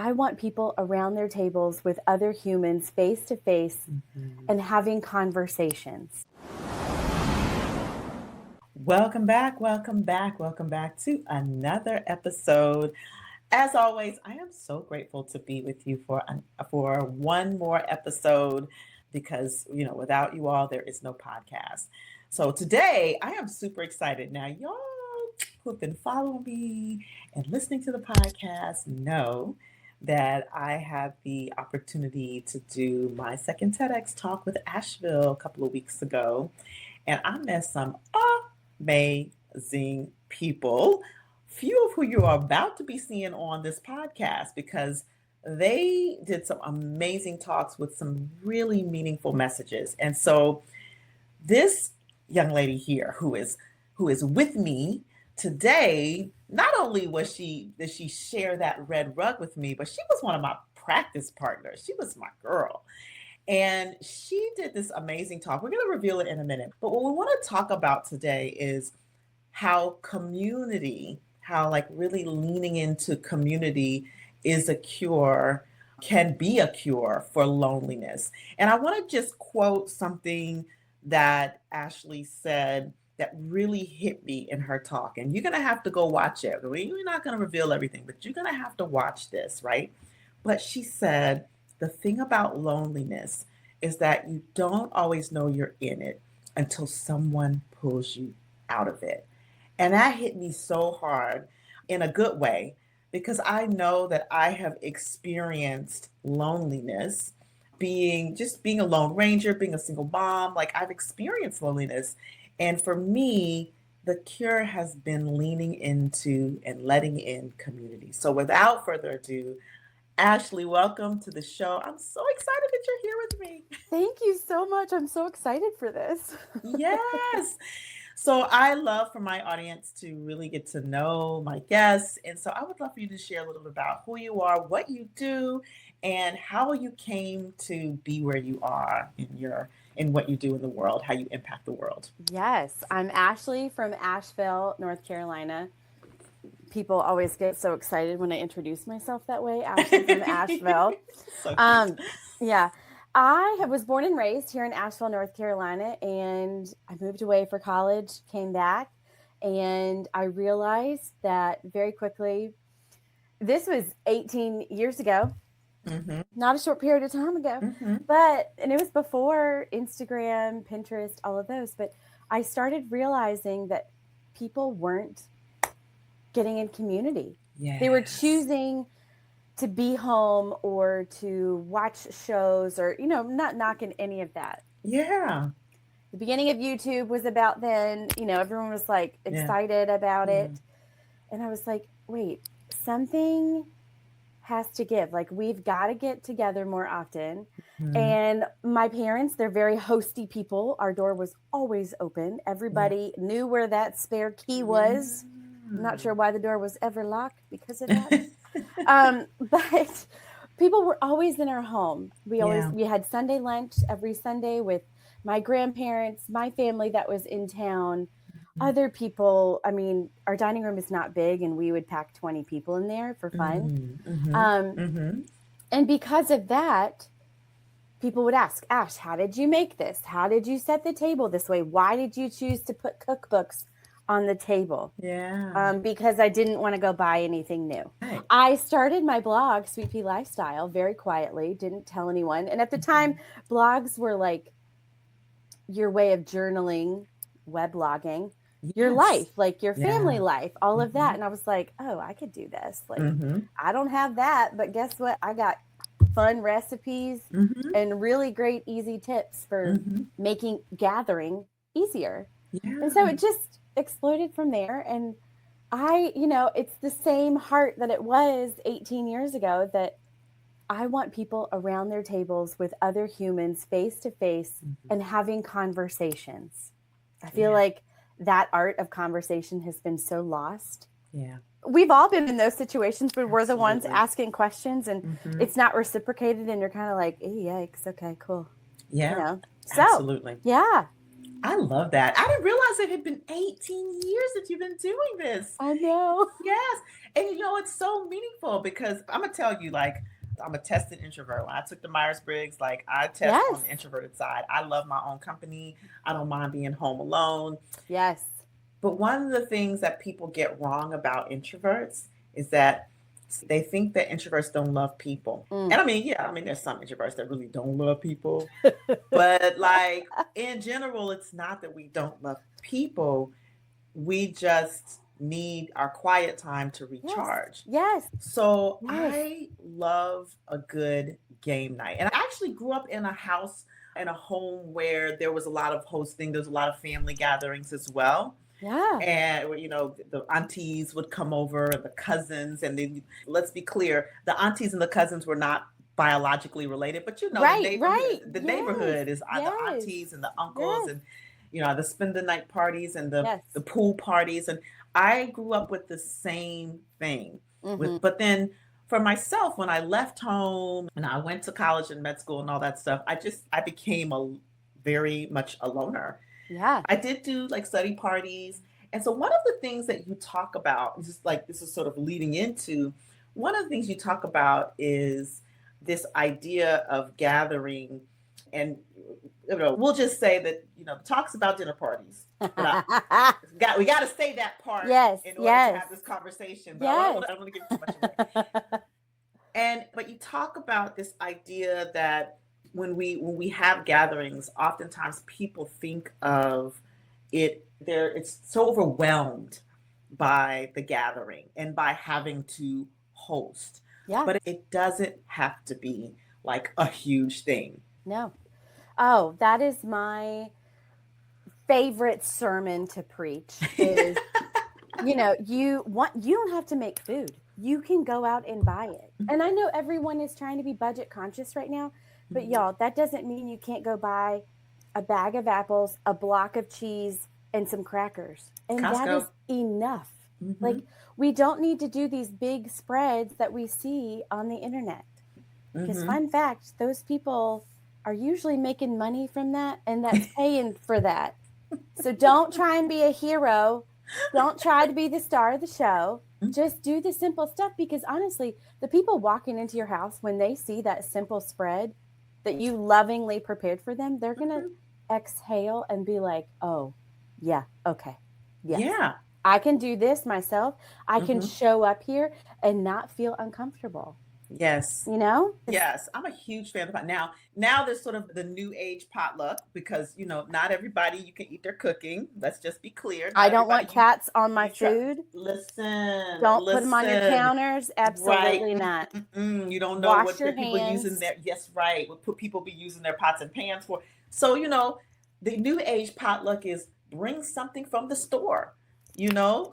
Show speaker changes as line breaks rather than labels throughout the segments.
I want people around their tables with other humans face to face and having conversations.
Welcome back, welcome back, welcome back to another episode. As always, I am so grateful to be with you for one more episode because, without you all, there is no podcast. So today, I am super excited. Now, y'all who've been following me and listening to the podcast know that I had the opportunity to do my second TEDx talk with Asheville a couple of weeks ago. And I met some amazing people, few of who you are about to be seeing on this podcast, because they did some amazing talks with some really meaningful messages. And so this young lady here who is with me today, not only did she share that red rug with me, but she was one of my practice partners. She was my girl. And she did this amazing talk. We're going to reveal it in a minute. But what we want to talk about today is how community, how like really leaning into community is a cure, can be a cure for loneliness. And I want to just quote something that Ashley said that really hit me in her talk. And you're going to have to go watch it. We're not going to reveal everything, but you're going to have to watch this, right? But she said, the thing about loneliness is that you don't always know you're in it until someone pulls you out of it. And that hit me so hard in a good way, because I know that I have experienced loneliness being a lone ranger, being a single mom. Like, I've experienced loneliness. And for me, the cure has been leaning into and letting in community. So without further ado, Ashley, welcome to the show. I'm so excited that you're here with me.
Thank you so much. I'm so excited for this.
Yes. So I love for my audience to really get to know my guests. And so I would love for you to share a little bit about who you are, what you do, and how you came to be where you are in what you do in the world, how you impact the world.
Yes, I'm Ashley from Asheville, North Carolina. People always get so excited when I introduce myself that way. Ashley from Asheville.
So cute.
Yeah. I was born and raised here in Asheville, North Carolina, and I moved away for college, came back, and I realized that very quickly, this was 18 years ago, not a short period of time ago, and it was before Instagram, Pinterest, all of those, but I started realizing that people weren't getting in community.
Yes.
They were choosing to be home or to watch shows or, not knocking any of that.
Yeah.
The beginning of YouTube was about then, everyone was like excited about it. And I was like, wait, something has to give. Like, we've got to get together more often. And my parents, they're very hosty people. Our door was always open. Everybody knew where that spare key was. I'm not sure why the door was ever locked because of that. But people were always in our home. We had Sunday lunch every Sunday with my grandparents, my family that was in town, other people. I mean, our dining room is not big, and we would pack 20 people in there for fun. And because of that, people would ask, Ash, how did you make this? How did you set the table this way? Why did you choose to put cookbooks on the table? Because I didn't want to go buy anything new.
Right.
I started my blog, Sweet Pea Lifestyle, very quietly, didn't tell anyone. And at the time, blogs were like your way of journaling, weblogging, your life, like your family life, all of that. And I was like, oh, I could do this. Like, I don't have that, but guess what? I got fun recipes and really great, easy tips for making gathering easier. And so it just exploded from there. And it's the same heart that it was 18 years ago, that I want people around their tables with other humans face to face and having conversations. I feel like that art of conversation has been so lost.
Yeah.
We've all been in those situations where we're the ones asking questions and it's not reciprocated, and you're kind of like, yikes, okay, cool.
Yeah.
So,
absolutely.
Yeah.
I love that. I didn't realize it had been 18 years that you've been doing this.
I know.
Yes. And it's so meaningful because I'm gonna tell you, like, I'm a tested introvert. When I took the Myers-Briggs, like I test on
Yes.
the introverted side. I love my own company. I don't mind being home alone.
Yes.
But one of the things that people get wrong about introverts is that they think that introverts don't love people. And I mean, there's some introverts that really don't love people. But like in general, it's not that we don't love people. We just need our quiet time to recharge.
Yes.
So
Yes.
I love a good game night. And I actually grew up in a house, in a home where there was a lot of hosting, there's a lot of family gatherings as well.
Yeah.
And the aunties would come over, and the cousins, and then let's be clear, the aunties and the cousins were not biologically related, but
Right,
the neighborhood,
right.
the
Yes.
neighborhood is the
Yes.
aunties and the uncles,
Yes.
and the spend the night parties and
Yes.
the pool parties. And I grew up with the same thing.
Mhm.
But then for myself, when I left home and I went to college and med school and all that stuff, I became very much a loner.
Yeah.
I did do like study parties. And so one of the things that you talk about, this is sort of leading into, one of the things you talk about is this idea of gathering. And we'll just say that, talks about dinner parties. But we got to say that part
Yes.
in order
Yes.
to have this conversation. But
Yes.
I don't want to give too much away. But you talk about this idea that when we have gatherings, oftentimes people think of it's so overwhelmed by the gathering and by having to host.
Yeah.
But it doesn't have to be like a huge thing.
No. Oh, that is my favorite sermon to preach is, you don't have to make food. You can go out and buy it. And I know everyone is trying to be budget conscious right now, but y'all, that doesn't mean you can't go buy a bag of apples, a block of cheese, and some crackers. And
Costco.
that is enough. Like, we don't need to do these big spreads that we see on the internet. Because fun fact, those people are usually making money from that, and that's paying for that. So don't try and be a hero. Don't try to be the star of the show. Just do the simple stuff, because honestly, the people walking into your house, when they see that simple spread that you lovingly prepared for them, they're going to exhale and be like, oh, yeah, okay. Yes. Yeah. I can do this myself. I can show up here and not feel uncomfortable.
Yes. Yes. I'm a huge fan of that. Now there's sort of the new age potluck, because, not everybody, you can eat their cooking. Let's just be clear.
I don't want cats on my food.
Listen.
Don't put them on your counters. Absolutely not.
You don't know what people are using their, yes, right. What people be using their pots and pans for. So, the new age potluck is bring something from the store, Yeah.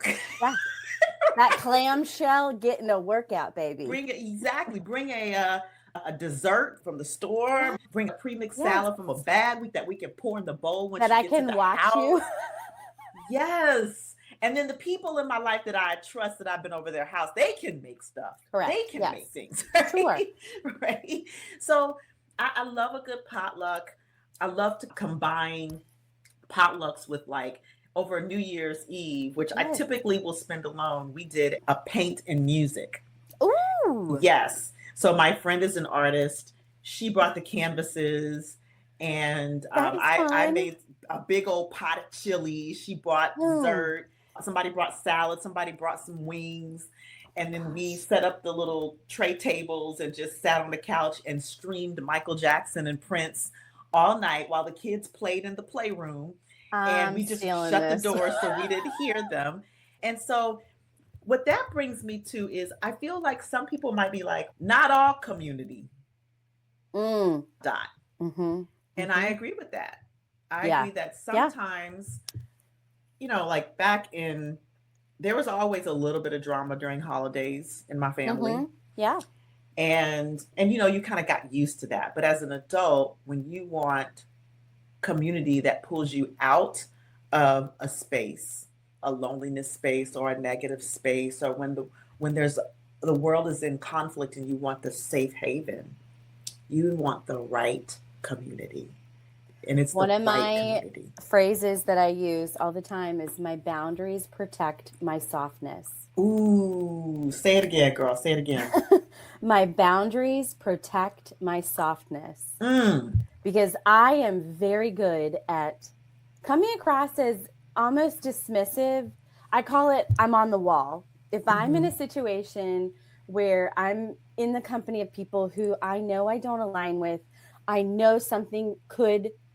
That clamshell getting a workout, baby.
Bring a dessert from the store. Bring a pre-mixed salad from a bag that we can pour in the bowl when
that
she
I
gets
can
in the
watch
house.
you.
Yes. And then the people in my life that I trust, that I've been over their house, they can make stuff.
Correct.
They can make things.
Right? Sure.
Right. So I love a good potluck. I love to combine potlucks with, like, over New Year's Eve, which I typically will spend alone. We did a paint and music.
Ooh.
Yes. So my friend is an artist. She brought the canvases, and I made a big old pot of chili. She brought dessert. Somebody brought salad. Somebody brought some wings. And then we set up the little tray tables and just sat on the couch and streamed Michael Jackson and Prince all night while the kids played in the playroom. And we just shut the door so we didn't hear them. And so what that brings me to is, I feel like some people might be like, not all community die. And I agree with that. I agree that sometimes, like back in, there was always a little bit of drama during holidays in my family.
Yeah.
And you kind of got used to that. But as an adult, when you want community that pulls you out of a space, a loneliness space or a negative space, or when the world is in conflict and you want the safe haven, you want the right community. and it's the
One of
right
my
community.
phrases that I use all the time is my boundaries protect my softness.
Ooh, say it again, girl. Say it again.
My boundaries protect my softness.
Mm.
Because I am very good at coming across as almost dismissive. I call it I'm on the wall. If I'm in a situation where I'm in the company of people who I know I don't align with, I know something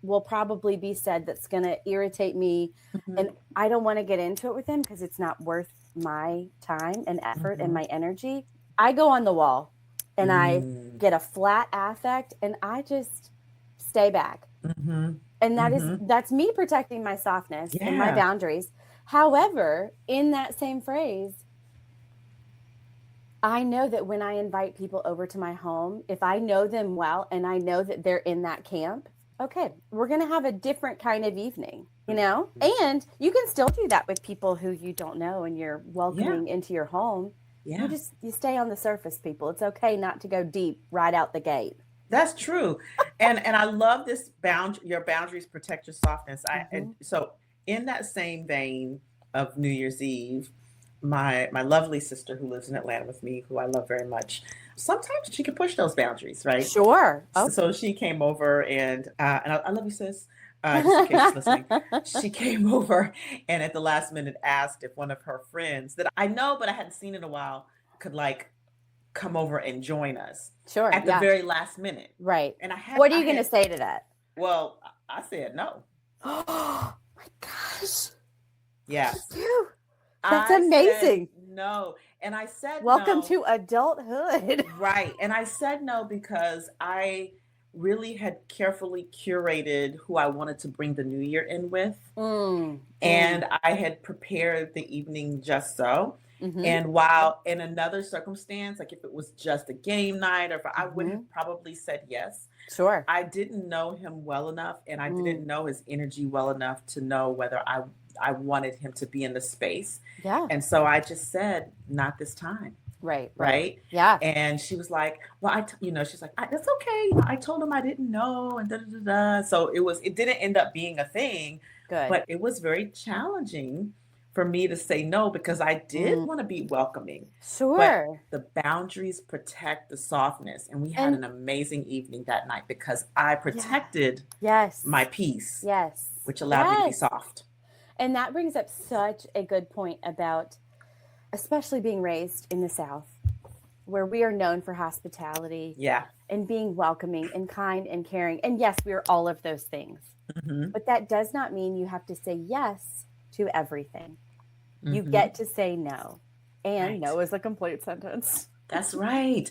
will probably be said that's going to irritate me, and I don't want to get into it with them because it's not worth my time and effort and my energy. I go on the wall and I get a flat affect and I just stay back. And that's me protecting my softness and my boundaries. However, in that same phrase, I know that when I invite people over to my home, if I know them well and I know that they're in that camp, okay, we're going to have a different kind of evening, you know? And you can still do that with people who you don't know and you're welcoming into your home.
Yeah.
You stay on the surface, people. It's okay not to go deep right out the gate.
That's true. And I love this your boundaries protect your softness. And so in that same vein of New Year's Eve, my lovely sister who lives in Atlanta with me, who I love very much, sometimes she can push those boundaries, right?
Sure.
So she came over and I love you, sis. Just in case she's listening, she came over and at the last minute asked if one of her friends that I know but I hadn't seen in a while could like come over and join us.
Sure.
At the very last minute.
Right.
And
what are you going to say to that?
Well, I said no.
Oh my gosh.
Yes.
That's amazing.
No. And I said
welcome
no.
to adulthood.
Right. And I said no because I really had carefully curated who I wanted to bring the new year in with. And I had prepared the evening just so. And while in another circumstance, like if it was just a game night, or if I would have probably said yes.
Sure.
I didn't know him well enough and I didn't know his energy well enough to know whether I wanted him to be in the space.
Yeah.
And so I just said, not this time.
Right. Yeah.
And she was like, well, she's like, that's okay. I told him I didn't know. And So it didn't end up being a thing.
Good.
But it was very challenging for me to say no because I did want to be welcoming.
Sure.
But the boundaries protect the softness. And we had an amazing evening that night because I protected my peace.
Yes.
Which allowed me to be soft.
And that brings up such a good point about especially being raised in the South, where we are known for hospitality.
Yeah.
And being welcoming and kind and caring. And yes, we are all of those things. But that does not mean you have to say yes to everything. You get to say no. And no is a complete sentence.
That's right.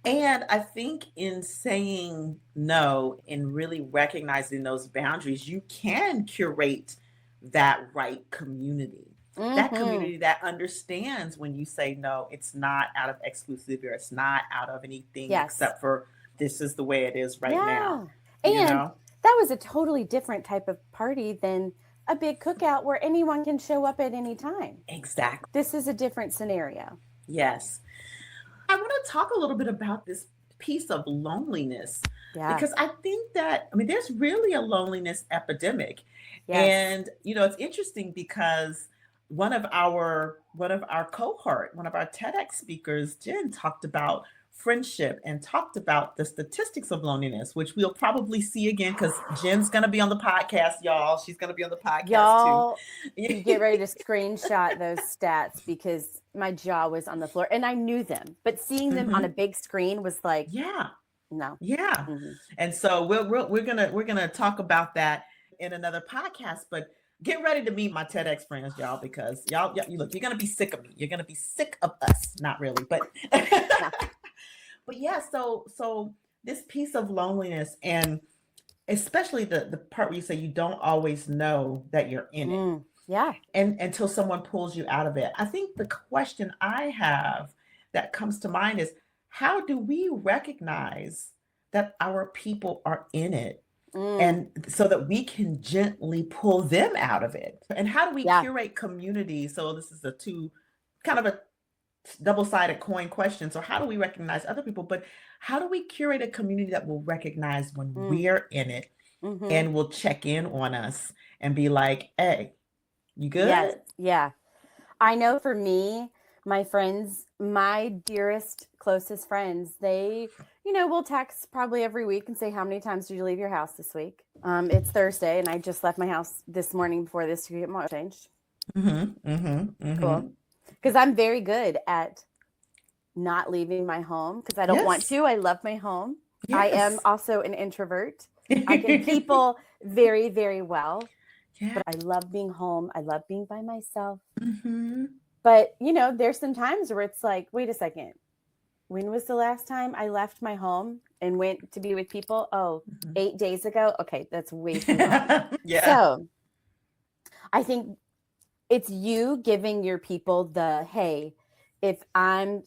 And I think in saying no and really recognizing those boundaries, you can curate that right community. That community that understands when you say no, it's not out of exclusivity or it's not out of anything except for this is the way it is right now.
And that was a totally different type of party than a big cookout where anyone can show up at any time.
Exactly.
This is a different scenario.
Yes. I want to talk a little bit about this piece of loneliness because I think that, there's really a loneliness epidemic. And, it's interesting because one of our cohort, one of our TEDx speakers, Jen, talked about friendship and talked about the statistics of loneliness, which we'll probably see again because Jen's going to be on the podcast, y'all. She's going to be on the podcast too.
You get ready to screenshot those stats because my jaw was on the floor and I knew them, but seeing them on a big screen was like, no.
Yeah. And so we're going to talk about that in another podcast, but get ready to meet my TEDx friends, y'all, because y'all look, you're going to be sick of me. You're going to be sick of us. Not really, but but yeah, so this piece of loneliness and especially the part where you say you don't always know that you're in it.
Yeah.
And until someone pulls you out of it. I think the question I have that comes to mind is how do we recognize that our people are in it? And so that we can gently pull them out of it. And how do we curate community? So this is kind of a double-sided coin question. So how do we recognize other people? But how do we curate a community that will recognize when we're in it
Mm-hmm.
and will check in on us and be like, hey, you
Yes.
good?
Yeah. I know for me, my friends, my dearest, closest friends, they, will text probably every week and say, how many times did you leave your house this week? It's Thursday and I just left my house this morning before this to get my oil changed.
Mm-hmm, mm-hmm, mm-hmm.
Cool. Because I'm very good at not leaving my home because I don't want
Yes,
to. I love my home. I am
yes.
also an introvert. I can people very, very well,
Yeah.
but I love being home. I love being by myself.
Mm-hmm.
But, there's some times where it's like, wait a second. When was the last time I left my home and went to be with people? Oh,
Mm-hmm.
8 days ago. Okay, that's way too long.
Yeah.
So I think it's you giving your people the, hey, if I'm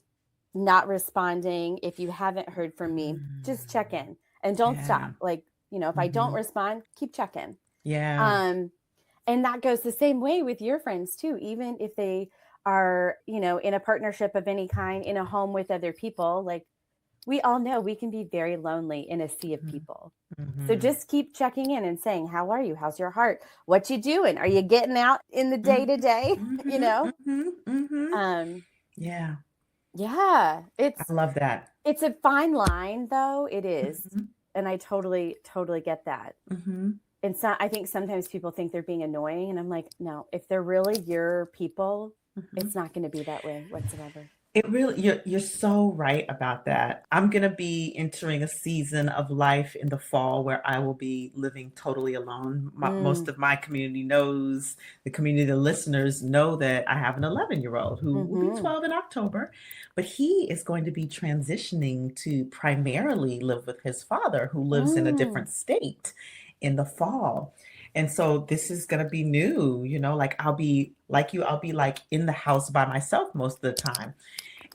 not responding, if you haven't heard from me, just check in and don't
Yeah.
stop. Like, if I don't
Mm-hmm.
respond, keep checking.
Yeah.
Um, and that goes the same way with your friends too, even if they are, in a partnership of any kind, in a home with other people. Like, we all know we can be very lonely in a sea of people. So
Mm-hmm.
just keep checking in and saying, how are you? How's your heart? What you doing? Are you getting out in the day to day? You
Mm-hmm.
know?
Mm-hmm. Mm-hmm.
Um,
Yeah.
yeah,
I love that.
it's a fine line though. It is.
Mm-hmm.
And I totally, totally get that.
Mm-hmm.
And so I think sometimes people think they're being annoying. And I'm like, no, if they're really your people,
Mm-hmm.
it's not going to be that way whatsoever.
It really, you're so right about that. I'm gonna be entering a season of life in the fall where I will be living totally alone. Most
Mm.
of my community knows, the community, the listeners know that I have an 11-year-old who will be
Mm-hmm.
12 in October, but he is going to be transitioning to primarily live with his father, who lives in a
Mm.
different state in the fall. And so this is going to be new, like I'll be like you, I'll be like in the house by myself most of the time.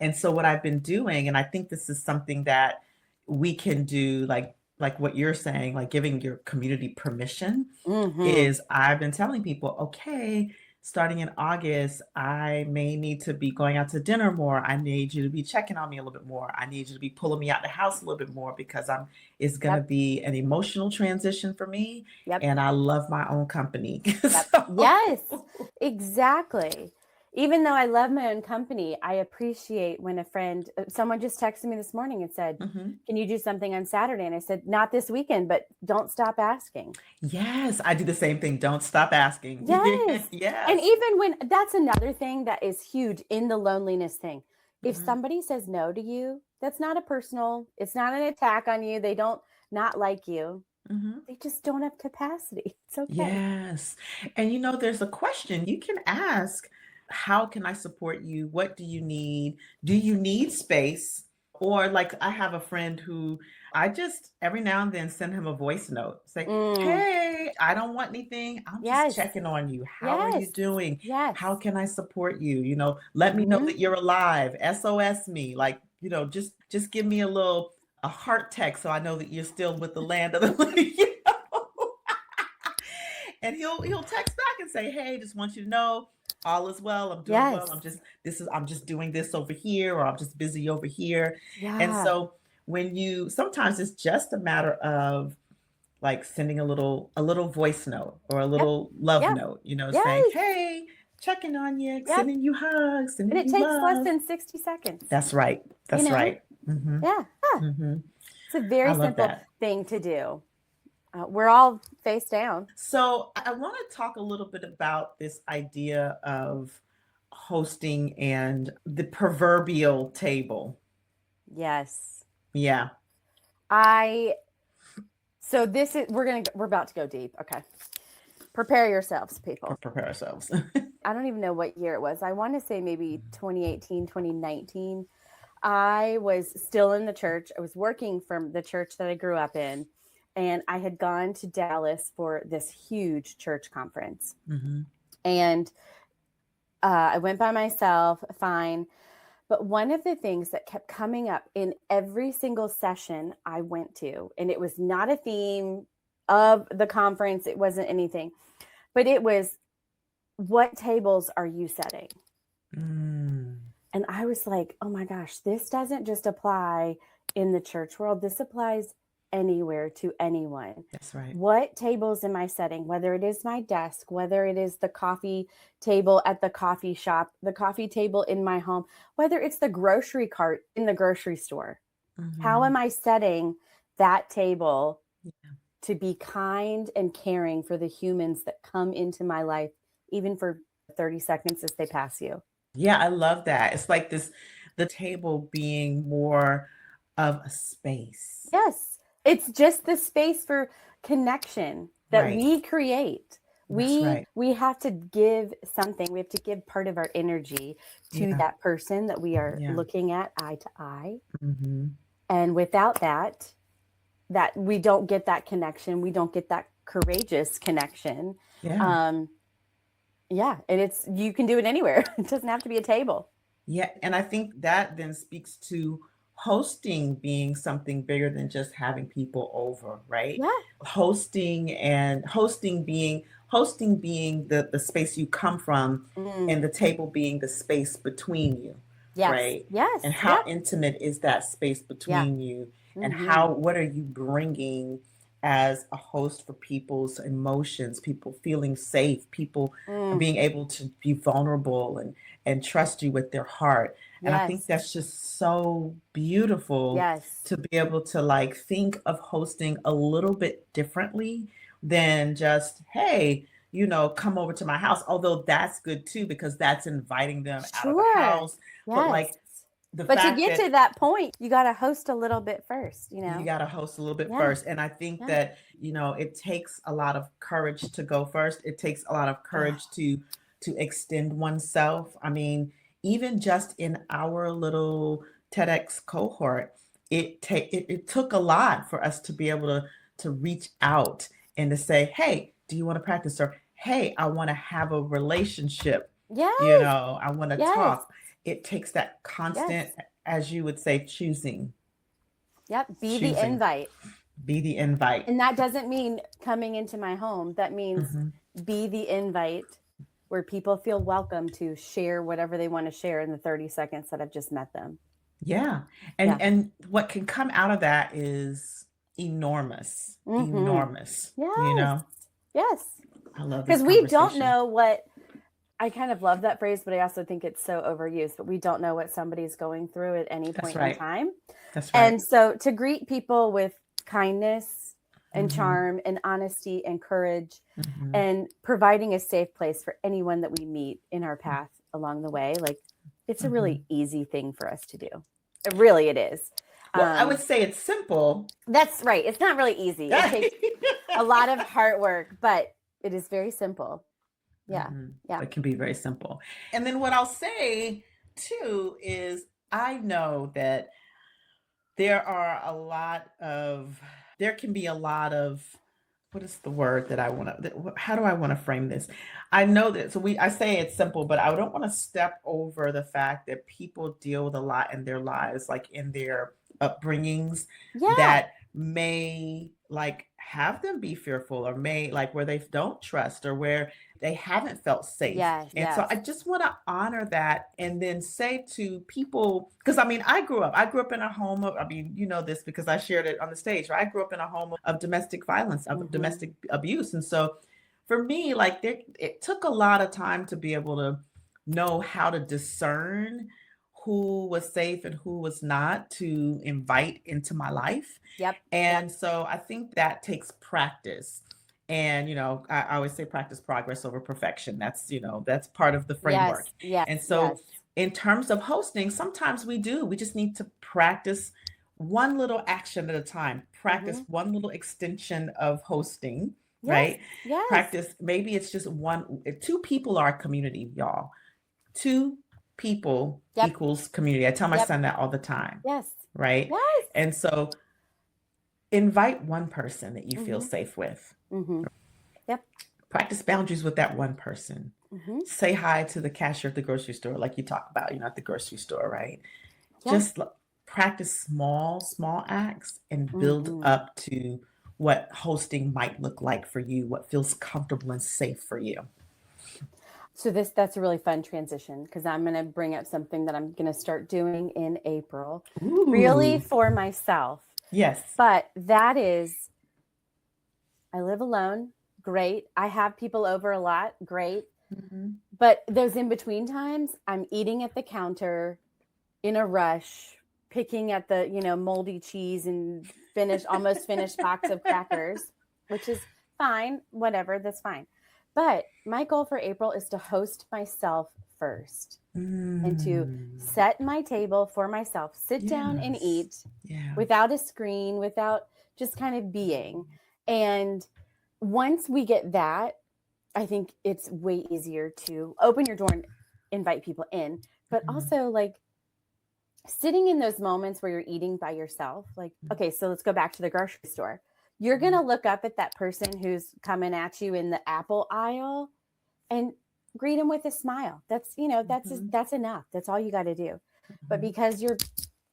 And so what I've been doing, and I think this is something that we can do, like what you're saying, like giving your community permission,
Mm-hmm.
is I've been telling people, okay, starting in August, I may need to be going out to dinner more. I need you to be checking on me a little bit more. I need you to be pulling me out the house a little bit more because it's going to
Yep.
be an emotional transition for me.
Yep.
And I love my own company.
Yep.
So,
Yes, exactly. Even though I love my own company, I appreciate when someone just texted me this morning and said,
mhm.
can you do something on Saturday? And I said, not this weekend, but don't stop asking.
Yes, I do the same thing. Don't stop asking.
Yes. And
Yes.
even when that's another thing that is huge in the loneliness thing. If
Mhm,
somebody says no to you, that's not it's not an attack on you. They don't not like you.
mhm.
They just don't have capacity. It's okay.
Yes. And there's a question you can ask. How can I support you? What do you need? Do you need space? Or like I have a friend who I just every now and then send him a voice note. Say,
Mm,
hey, I don't want anything. I'm just
yes.
checking on you. How are you
Yes.
doing?
Yes.
How can I support you? Let me know
Mm-hmm.
that you're alive. SOS me. Like, just give me a heart text so I know that you're still with the land of the living. And he'll text back and say, "Hey, just want you to know all is well. I'm doing well.
Yes.
I'm just doing this over here, or I'm just busy over here." And
Yeah.
so sometimes it's just a matter of like sending a little voice note or a
Yep.
little love
Yeah.
note, saying,
Yes.
"Hey, checking on you,
Yep.
sending you hugs,
And
sending
it
you
takes less
love."
than 60 seconds.
That's right.
You
That's
know?
right. Mm-hmm.
Yeah. Yeah.
Mm-hmm.
It's a
I
very
love
simple
that.
thing to do. We're all face down.
So I want to talk a little bit about this idea of hosting and the proverbial table.
Yes.
Yeah,
I so this is we're about to go deep. Okay. Prepare yourselves, people.
prepare ourselves.
I don't even know what year it was. I want to say maybe 2018, 2019. I was still in the church. I was working from the church that I grew up in, and I had gone to Dallas for this huge church conference.
Hmm.
And I went by myself, fine. But one of the things that kept coming up in every single session I went to, and it was not a theme of the conference, it wasn't anything, but it was, what tables are you setting?
Mm.
And I was like, oh my gosh, this doesn't just apply in the church world. This applies anywhere to anyone.
That's right.
What tables am I setting? Whether it is my desk, whether it is the coffee table at the coffee shop, the coffee table in my home, whether it's the grocery cart in the grocery store. How am I setting that table to be kind and caring for the humans that come into my life, even for 30 seconds as they pass you?
Yeah, I love that. It's like the table being more of a space.
Yes. It's just the space for connection that
Right.
we create.
That's right.
We have to give something. We have to give part of our energy to that person that we are looking at eye to eye. And without that we don't get that connection. We don't get that courageous connection. And you can do it anywhere. It doesn't have to be a table.
Yeah. And I think that then speaks to hosting being something bigger than just having people over, right?
Yeah.
Hosting being the space you come from, and the table being the space between you.
Yes.
Right.
Yes.
And how intimate is that space between you? And what are you bringing as a host for people's emotions, people feeling safe, people being able to be vulnerable and trust you with their heart. And I think that's just so beautiful to be able to like think of hosting a little bit differently than just, hey, come over to my house. Although that's good too, because that's inviting them out of the house. But like
but to get to that point, you got to host a little bit first,
You got to host a little bit first. And I think that, it takes a lot of courage to go first. It takes a lot of courage to extend oneself. I mean, even just in our little TEDx cohort, it took a lot for us to be able to reach out and to say, hey, do you want to practice? Or, hey, I want to have a relationship. I want to talk. It takes that constant, as you would say, choosing.
Be the invite.
Be the invite.
And that doesn't mean coming into my home. That means be the invite where people feel welcome to share whatever they want to share in the 30 seconds that I've just met them.
Yeah. And what can come out of that is enormous. Enormous.
Yes. Yes.
I love
this. Because we don't know what, I kind of love that phrase, but I also think it's so overused, but we don't know what somebody's going through at any point in time.
That's right.
And so to greet people with kindness and charm and honesty and courage and providing a safe place for anyone that we meet in our path along the way, like it's a really easy thing for us to do. It is.
Well, I would say it's simple.
That's right. It's not really easy. It takes a lot of hard work, but it is very simple. Yeah.
It can be very simple. And then what I'll say too is I know that there can be a lot of, what is the word that how do I want to frame this? I know that, I say it's simple, but I don't want to step over the fact that people deal with a lot in their lives, like in their upbringings that may like have them be fearful or may like where they don't trust or where they haven't felt safe. So I just want to honor that and then say to people, because I mean, I grew up in a home of, this because I shared it on the stage, right? I grew up in a home of domestic violence, of domestic abuse. And so for me, like it took a lot of time to be able to know how to discern who was safe and who was not to invite into my life. And so I think that takes practice. And, I always say practice progress over perfection. That's part of the framework. And so in terms of hosting, sometimes we just need to practice one little action at a time, practice one little extension of hosting, right? Practice, maybe it's just two people are a community, y'all. Two people equals community. I tell my son that all the time. Right. And so invite one person that you feel safe with. Practice boundaries with that one person. Say hi to the cashier at the grocery store, like you talk about, at the grocery store, right? Just practice small acts and build up to what hosting might look like for you, what feels comfortable and safe for you.
So that's a really fun transition because I'm going to bring up something that I'm going to start doing in April, really for myself.
Yes.
But that is, I live alone. Great. I have people over a lot. Great.
Mm-hmm.
But those in between times, I'm eating at the counter in a rush, picking at the, moldy cheese and almost finished box of crackers, which is fine. Whatever, that's fine. But my goal for April is to host myself first and to set my table for myself, sit down and eat without a screen, without just kind of being. And once we get that, I think it's way easier to open your door and invite people in, but also like sitting in those moments where you're eating by yourself. Like, okay, so let's go back to the grocery store. You're going to look up at that person who's coming at you in the apple aisle and greet them with a smile. That's, that's enough. That's all you got to do. But because you're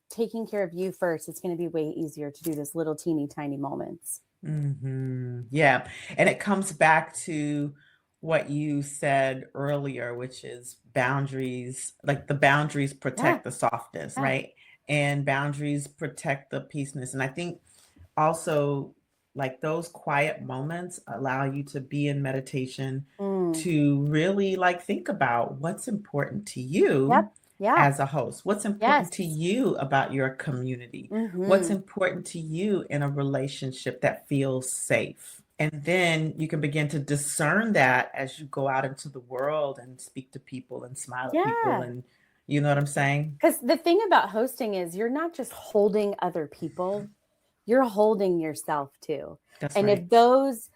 taking care of you first, it's going to be way easier to do those little teeny tiny moments.
Yeah. And it comes back to what you said earlier, which is boundaries, like the boundaries protect the softness, right? And boundaries protect the peaceness. And I think also like those quiet moments allow you to be in meditation, to really like think about what's important to you as a host, what's important to you about your community, what's important to you in a relationship that feels safe. And then you can begin to discern that as you go out into the world and speak to people and smile at people. And you know what I'm saying?
Because the thing about hosting is you're not just holding other people, you're holding yourself too.
That's
and
right.
If those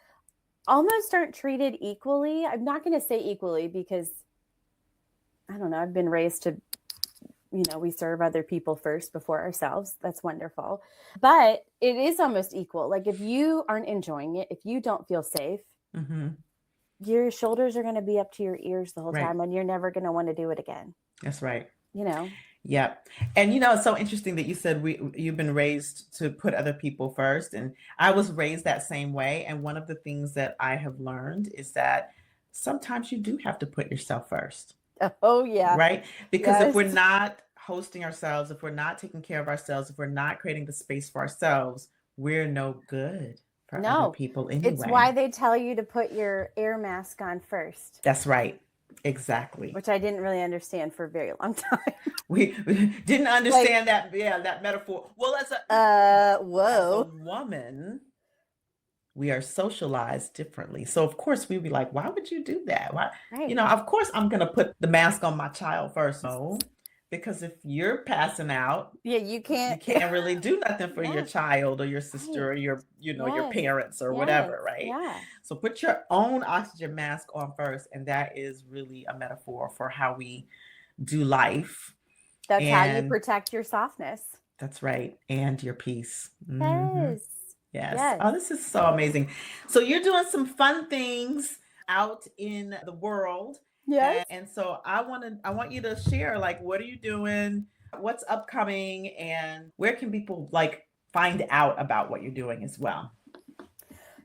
almost aren't treated equally, I'm not going to say equally because I don't know, I've been raised to, we serve other people first before ourselves. That's wonderful. But it is almost equal. Like if you aren't enjoying it, if you don't feel safe, your shoulders are going to be up to your ears the whole time and you're never going to want to do it again.
That's right.
Yep.
And it's so interesting that you said you've been raised to put other people first. And I was raised that same way. And one of the things that I have learned is that sometimes you do have to put yourself first.
Oh, yeah.
Right? Because if we're not hosting ourselves, if we're not taking care of ourselves, if we're not creating the space for ourselves, we're no good for other people anyway.
It's why they tell you to put your air mask on first.
That's right. Exactly.
Which I didn't really understand for a very long time.
We didn't understand that metaphor. Well, as a woman, we are socialized differently. So of course we'd be like, why would you do that? Why? Of course I'm going to put the mask on my child first. No, because if you're passing out, you can't really do nothing for your child or your sister or your, your parents or whatever. Right.
Yeah.
So put your own oxygen mask on first. And that is really a metaphor for how we do life.
That's how you protect your softness.
That's right. And your peace.
Yes.
Oh, this is so amazing. So you're doing some fun things out in the world.
Yes.
And so I want you to share, like, what are you doing? What's upcoming? And where can people find out about what you're doing as well?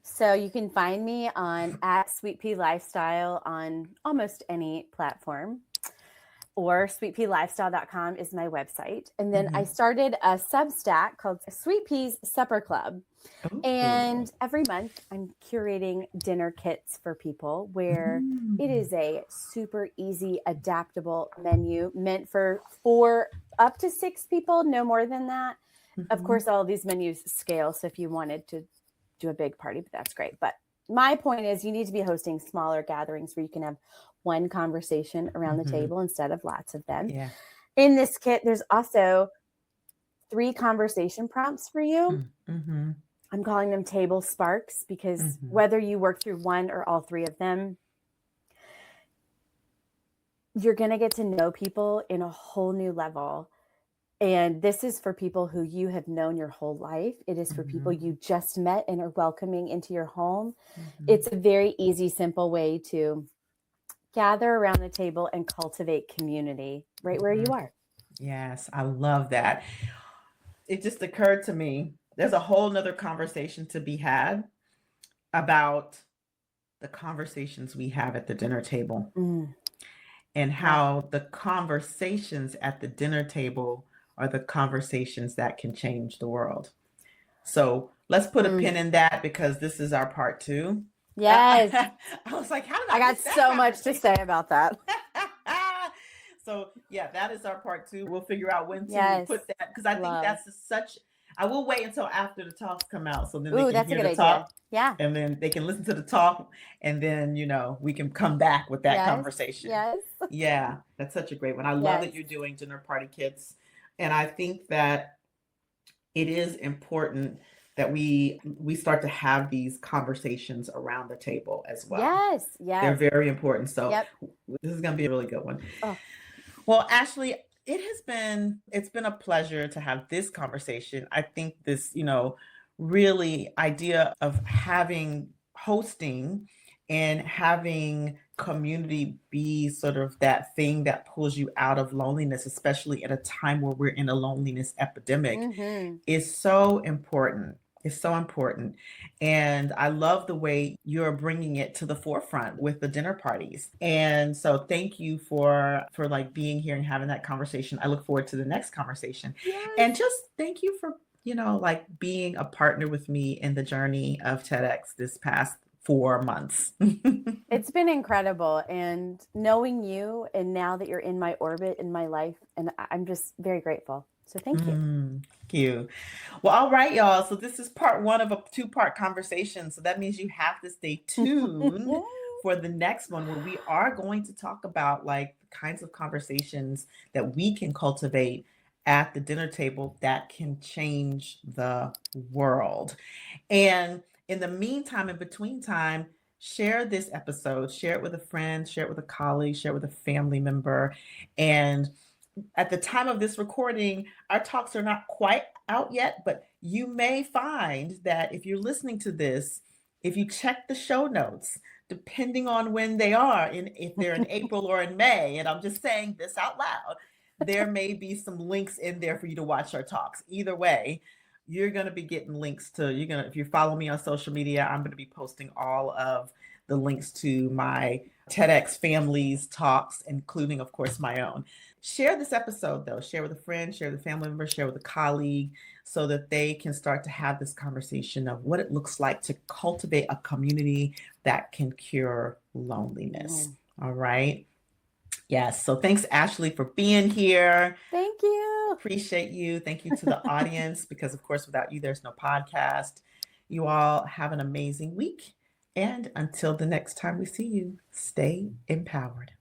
So you can find me at Sweet Pea Lifestyle on almost any platform. Or sweetpealifestyle.com is my website. And then I started a Substack called Sweet Pea's Supper Club. Ooh. And every month I'm curating dinner kits for people where it is a super easy, adaptable menu meant for 4 up to 6 people, no more than that. Of course, all of these menus scale. So if you wanted to do a big party, but that's great. But my point is you need to be hosting smaller gatherings where you can have one conversation around the table instead of lots of them. Yeah. In this kit, there's also 3 conversation prompts for you. I'm calling them table sparks because whether you work through one or all 3 of them, you're going to get to know people in a whole new level. And this is for people who you have known your whole life. It is for people you just met and are welcoming into your home. It's a very easy, simple way to gather around the table and cultivate community right where you are.
Yes, I love that. It just occurred to me, there's a whole nother conversation to be had about the conversations we have at the dinner table and how the conversations at the dinner table are the conversations that can change the world. So let's put a pin in that because this is our part 2.
Yes.
I was like, how did
I got so much to say about that.
So yeah, that is our part 2. We'll figure out when to put that, because I think that's such, I will wait until after the talks come out so then they can hear the talk.
Yeah.
And then they can listen to the talk, and then, we can come back with that conversation.
Yes.
Yeah, that's such a great one. I love that you're doing dinner party kits. And I think that it is important that we start to have these conversations around the table as well.
Yes.
They're very important. So this is going to be a really good one. Oh. Well, Ashley, it's been a pleasure to have this conversation. I think this, really idea of hosting and having community be sort of that thing that pulls you out of loneliness, especially at a time where we're in a loneliness epidemic, is so important. It's so important. And I love the way you're bringing it to the forefront with the dinner parties. And so thank you for like being here and having that conversation. I look forward to the next conversation. Yes. And just thank you for, like being a partner with me in the journey of TEDx this past 4 months.
It's been incredible. And knowing you, and now that you're in my orbit, in my life, and I'm just very grateful. So thank you.
Thank you. Well, all right, y'all. So this is part 1 of a 2-part conversation. So that means you have to stay tuned for the next one, where we are going to talk about like the kinds of conversations that we can cultivate at the dinner table that can change the world. And in the meantime, in between time, share this episode, share it with a friend, share it with a colleague, share it with a family member. And at the time of this recording, our talks are not quite out yet, but you may find that if you're listening to this, if you check the show notes, depending on when they are, if they're in April or in May, and I'm just saying this out loud, there may be some links in there for you to watch our talks. Either way, you're going to be getting links to, if you follow me on social media, I'm going to be posting all of the links to my TEDx Families talks, including, of course, my own. Share this episode, though. Share with a friend, share with a family member, share with a colleague, so that they can start to have this conversation of what it looks like to cultivate a community that can cure loneliness. All right. Yes. So thanks, Ashley, for being here.
Thank you.
Appreciate you. Thank you to the audience, because, of course, without you, there's no podcast. You all have an amazing week. And until the next time we see you, stay empowered.